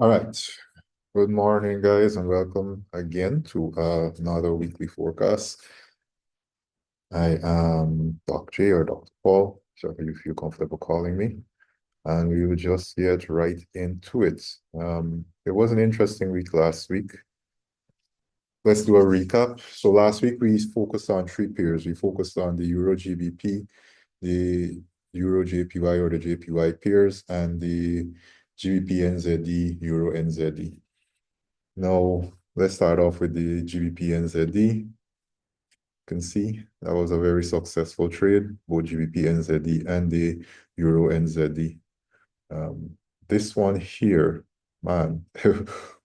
All right. Good morning, guys, and welcome again to another weekly forecast. I am Doc J or Dr. Paul, whichever you feel comfortable calling me, and we will just get right into it. It was an interesting week last week. Let's do a recap. So last week we focused on three pairs. We focused on the Euro GBP, the Euro JPY or the JPY pairs, and the GBP NZD, Euro NZD. Now, let's start off with the GBPNZD. You can see that was a very successful trade, both GBPNZD and the Euro NZD. This one here, man,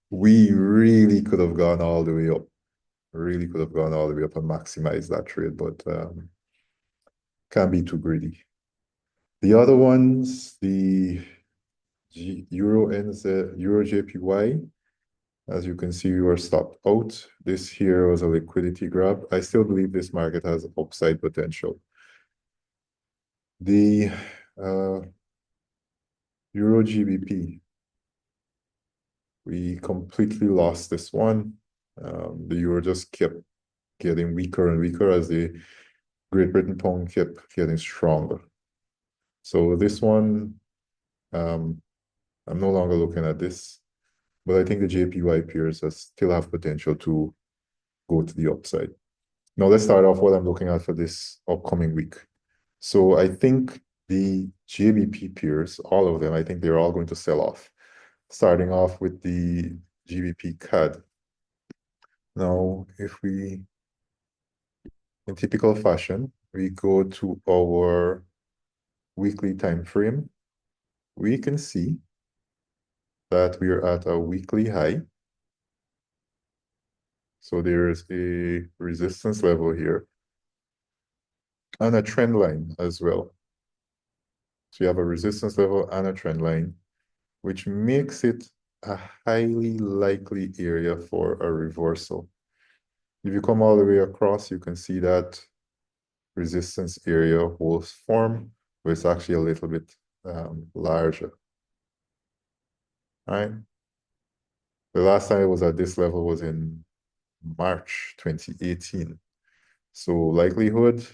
we really could have gone all the way up. Really could have gone all the way up and maximized that trade, but can't be too greedy. The other ones, the Euro NZ, Euro JPY, as you can see, we were stopped out. This here was a liquidity grab. I still believe this market has upside potential. The Euro GBP, we completely lost this one. The euro just kept getting weaker and weaker as the Great Britain pound kept getting stronger. So this one, I'm no longer looking at this, but I think the JPY pairs still have potential to go to the upside. Now let's start off what I'm looking at for this upcoming week. So I think the GBP peers, all of them, I think they're all going to sell off. Starting off with the GBP CAD. Now, if we, in typical fashion, we go to our weekly time frame, we can see that we're at a weekly high. So there is a resistance level here and a trend line as well. So you have a resistance level and a trend line, which makes it a highly likely area for a reversal. If you come all the way across, you can see that resistance area will form, but it's actually a little bit larger. All right. The last time it was at this level was in March 2018. So likelihood,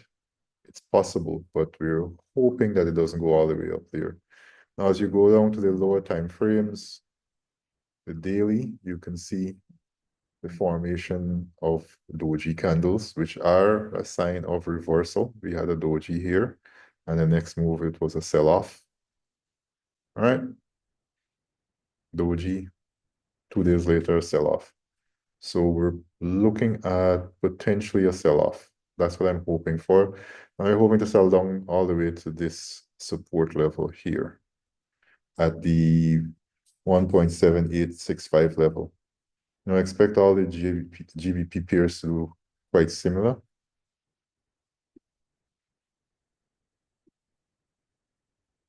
it's possible, but we're hoping that it doesn't go all the way up there. Now, as you go down to the lower time frames, the daily, you can see the formation of doji candles, which are a sign of reversal. We had a doji here, and the next move, it was a sell-off. All right. Doji, 2 days later, sell-off. So we're looking at potentially a sell-off. That's what I'm hoping for. And I'm hoping to sell down all the way to this support level here at the 1.7865 level. I expect all the GBP pairs to do quite similar.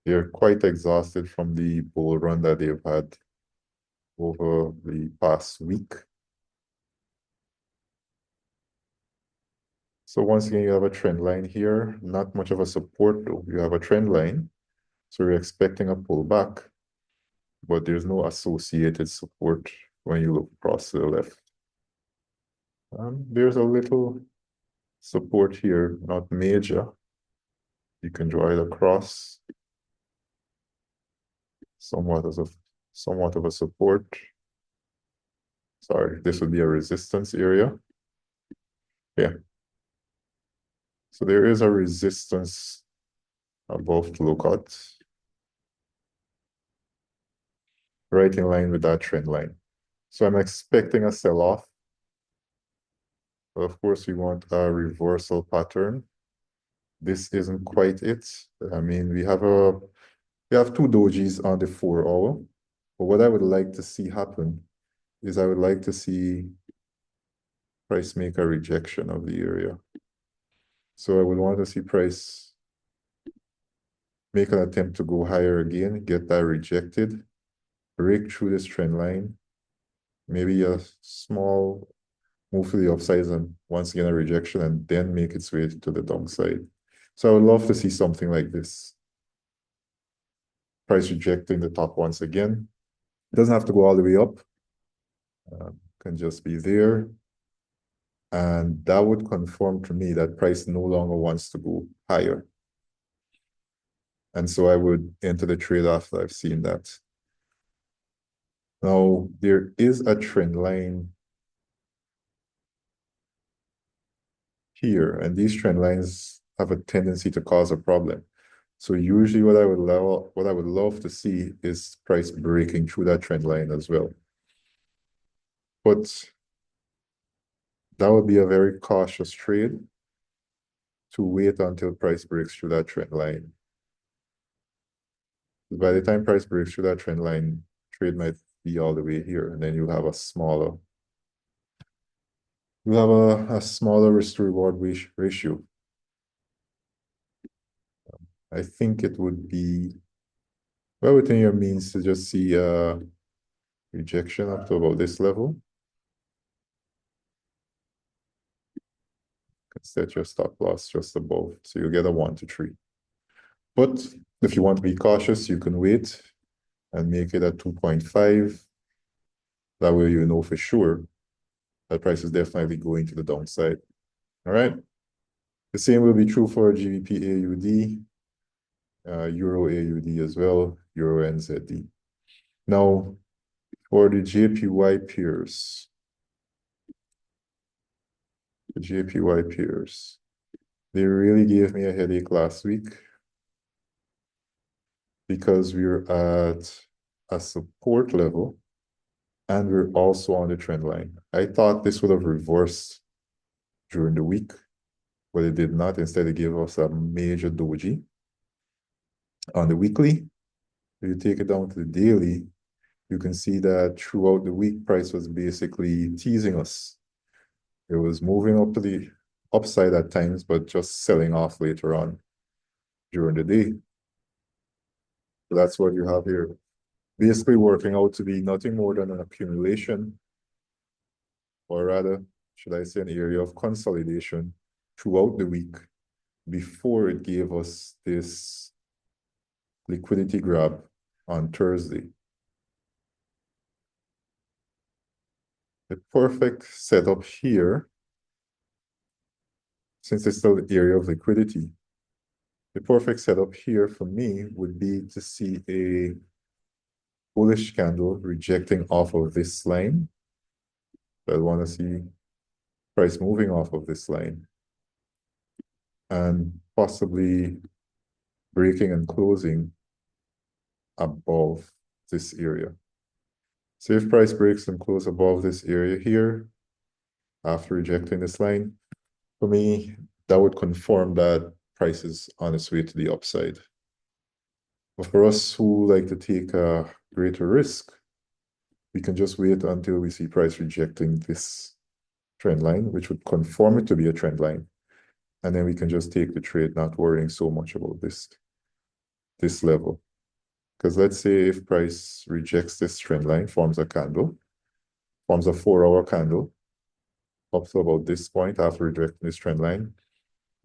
They're quite exhausted from the bull run that they've had over the past week. So once again, you have a trend line here, not much of a support though. You have a trend line, so we're expecting a pullback, but there's no associated support when you look across to the left. There's a little support here, not major. You can draw it across somewhat of a support. Sorry, this would be a resistance area. Yeah. So there is a resistance above to look at, right in line with that trend line. So I'm expecting a sell-off. But of course, we want a reversal pattern. This isn't quite it. I mean, we have two dojis on the 4-hour. But what I would like to see happen is I would like to see price make a rejection of the area. So I would want to see price make an attempt to go higher again, get that rejected, break through this trend line, maybe a small move to the upside and once again a rejection, and then make its way to the downside. So I would love to see something like this. Price rejecting the top once again, It doesn't have to go all the way up. Can just be there. And that would confirm to me that price no longer wants to go higher. And so I would enter the trade after I've seen that. Now, there is a trend line here, and these trend lines have a tendency to cause a problem. So usually what I would love to see is price breaking through that trend line as well. But that would be a very cautious trade to wait until price breaks through that trend line. By the time price breaks through that trend line, trade might be all the way here, and then you have a smaller risk to reward ratio. I think it would be well within your means to just see rejection up to about this level. Set your stop loss just above, so you get a 1 to 3. But if you want to be cautious, you can wait and make it at 2.5. That way you know for sure that price is definitely going to the downside. All right. The same will be true for GBP AUD, Euro AUD as well, Euro NZD. Now, for the JPY pairs, they really gave me a headache last week because we're at a support level and we're also on the trend line. I thought this would have reversed during the week, but it did not. Instead, it gave us a major doji. On the weekly, if you take it down to the daily, you can see that throughout the week, price was basically teasing us. It was moving up to the upside at times, but just selling off later on during the day. So that's what you have here. Basically working out to be nothing more than an accumulation, or rather, should I say, an area of consolidation throughout the week before it gave us this liquidity grab on Thursday. The perfect setup here, since it's still the area of liquidity, the perfect setup here for me would be to see a bullish candle rejecting off of this line. I want to see price moving off of this line and possibly breaking and closing above this area. So if price breaks and close above this area here, after rejecting this line, for me, that would confirm that price is on its way to the upside. But for us who like to take a greater risk, we can just wait until we see price rejecting this trend line, which would confirm it to be a trend line. And then we can just take the trade, not worrying so much about this level. Because let's say if price rejects this trend line, forms a candle, forms a 4-hour candle, up to about this point after rejecting this trend line,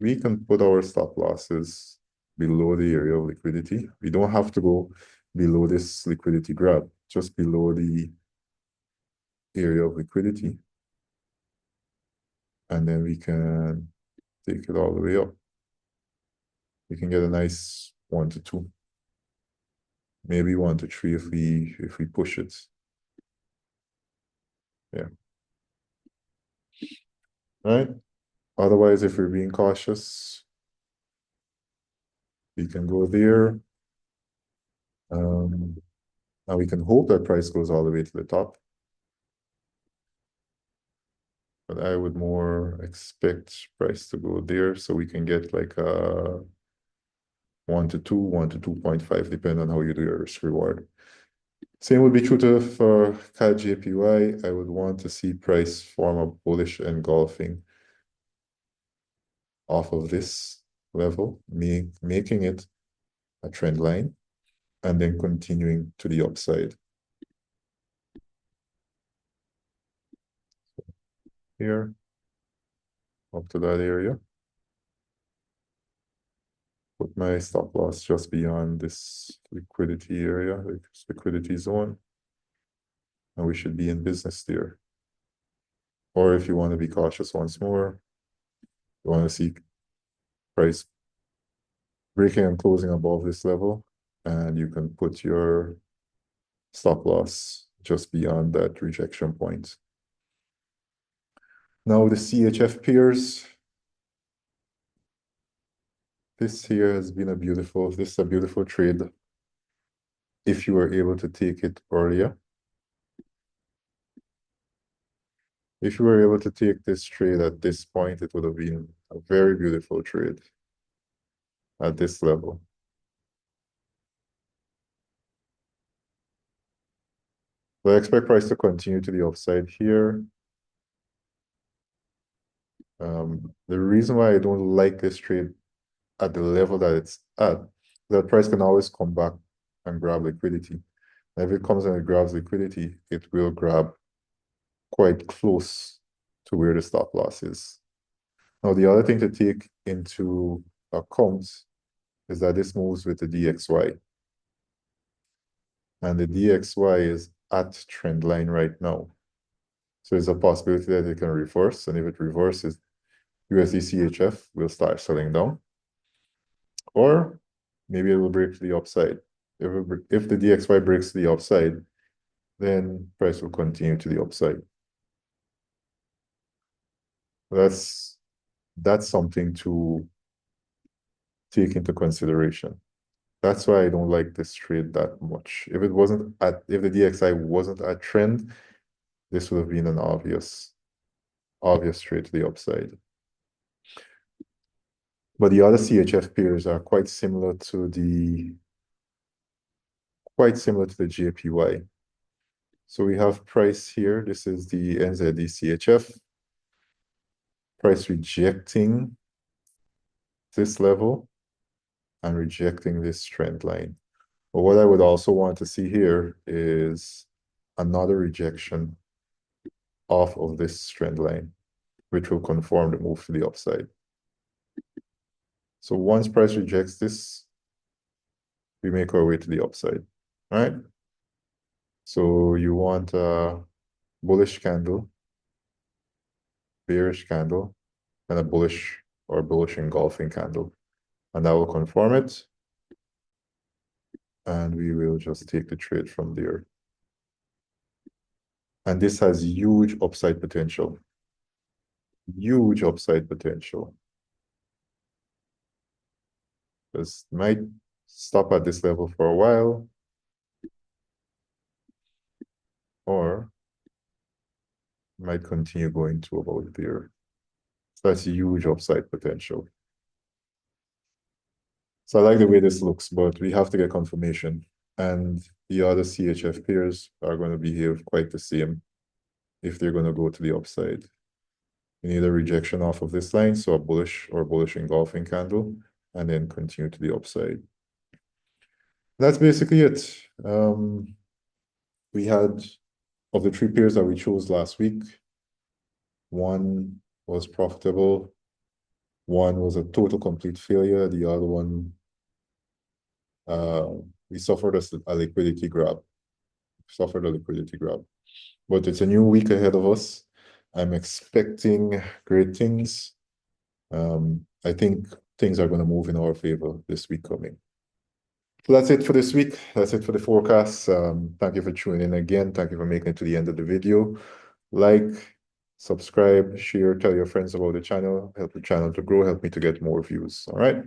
we can put our stop losses below the area of liquidity. We don't have to go below this liquidity grab, just below the area of liquidity. And then we can take it all the way up. We can get a nice 1 to 2. Maybe 1 to 3 if we push it. Yeah. All right. Otherwise, if we're being cautious, we can go there. And we can hope that price goes all the way to the top. But I would more expect price to go there so we can get like a 1 to 2, 1 to 2.5, depending on how you do your risk reward. Same would be true for CAD JPY. I would want to see price form a bullish engulfing off of this level, making it a trend line, and then continuing to the upside. Here, up to that area. Put my stop loss just beyond this liquidity area, this liquidity zone. and we should be in business there. Or if you want to be cautious once more, you want to see price breaking and closing above this level, and you can put your stop loss just beyond that rejection point. Now the CHF pairs. This here has been this is a beautiful trade if you were able to take it earlier. If you were able to take this trade at this point, it would have been a very beautiful trade at this level. But I expect price to continue to the upside here. The reason why I don't like this trade at the level that it's at, that price can always come back and grab liquidity. And if it comes and it grabs liquidity, it will grab quite close to where the stop loss is. Now, the other thing to take into account is that this moves with the DXY. And the DXY is at trend line right now. So there's a possibility that it can reverse. And if it reverses, USD CHF will start selling down. Or maybe it will break to the upside. If the DXY breaks to the upside, then price will continue to the upside. That's something to take into consideration. That's why I don't like this trade that much. If the DXY wasn't at trend, this would have been an obvious trade to the upside. But the other CHF pairs are quite similar to the JPY. So we have price here. This is the NZD CHF. Price rejecting this level and rejecting this trend line. But what I would also want to see here is another rejection off of this trend line, which will confirm the move to the upside. So once price rejects this, we make our way to the upside, all right? So you want a bullish candle, bearish candle, and a bullish or bullish engulfing candle. And that will confirm it. And we will just take the trade from there. And this has huge upside potential. Huge upside potential. This might stop at this level for a while, or might continue going to about there. So that's huge upside potential. So I like the way this looks, but we have to get confirmation. And the other CHF pairs are going to behave quite the same if they're going to go to the upside. We need a rejection off of this line, so a bullish or bullish engulfing candle, and then continue to the upside. That's basically it. We had, of the three pairs that we chose last week, one was profitable, one was a total complete failure, the other one, we suffered a liquidity grab. But it's a new week ahead of us. I'm expecting great things. I think things are going to move in our favor this week coming. So that's it for this week. That's it for the forecast. Thank you for tuning in again. Thank you for making it to the end of the video. Like, subscribe, share, tell your friends about the channel. Help the channel to grow. Help me to get more views. All right.